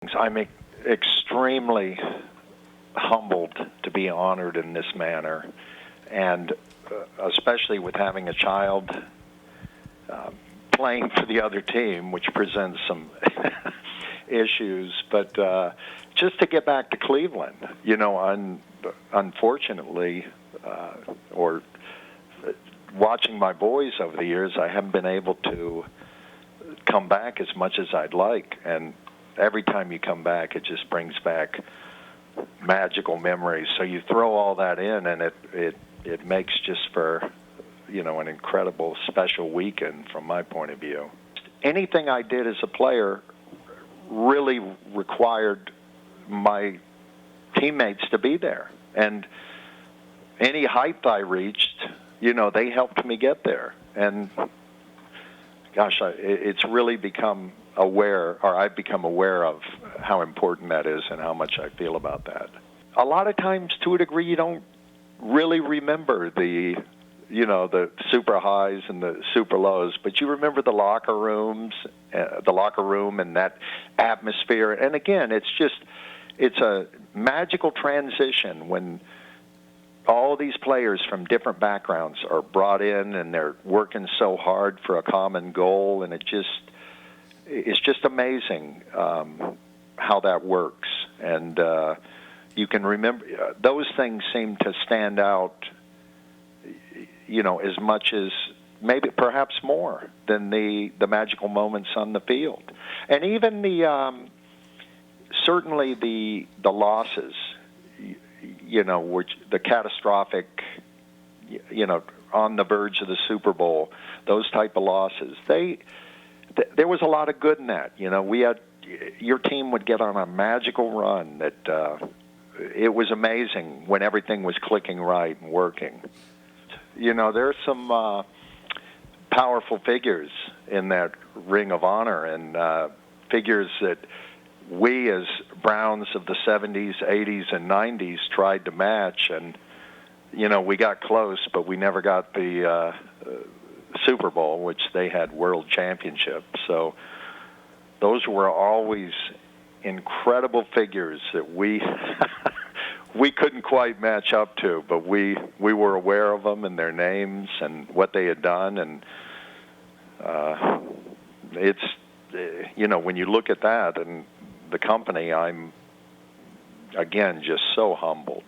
I'm extremely humbled to be honored in this manner, and especially with having a child playing for the other team, which presents some issues. But just to get back to Cleveland, unfortunately, or watching my boys over the years, I haven't been able to come back as much as I'd like. And every time you come back, it just brings back magical memories. So you throw all that in, and it makes just for an incredible special weekend from my point of view. Anything I did as a player really required my teammates to be there, and any height I reached, they helped me get there. And gosh, it's really become I've become aware of how important that is and how much I feel about that. A lot of times, to a degree, you don't really remember the super highs and the super lows, but you remember the locker room and that atmosphere. And again, it's a magical transition when all these players from different backgrounds are brought in and they're working so hard for a common goal, and it's just amazing how that works. And you can remember those things seem to stand out, as much as maybe perhaps more than the magical moments on the field. And even certainly the losses, which the catastrophic, on the verge of the Super Bowl, those type of losses, there was a lot of good in that. Your team would get on a magical run that it was amazing when everything was clicking right and working. There's some powerful figures in that Ring of Honor, and figures that we as Browns of the 70s, 80s, and 90s tried to match, and we got close, but we never got the Super Bowl, which they had world championships. So those were always incredible figures that we we couldn't quite match up to, but we were aware of them and their names and what they had done, and it's when you look at that and the company, I'm again just so humbled.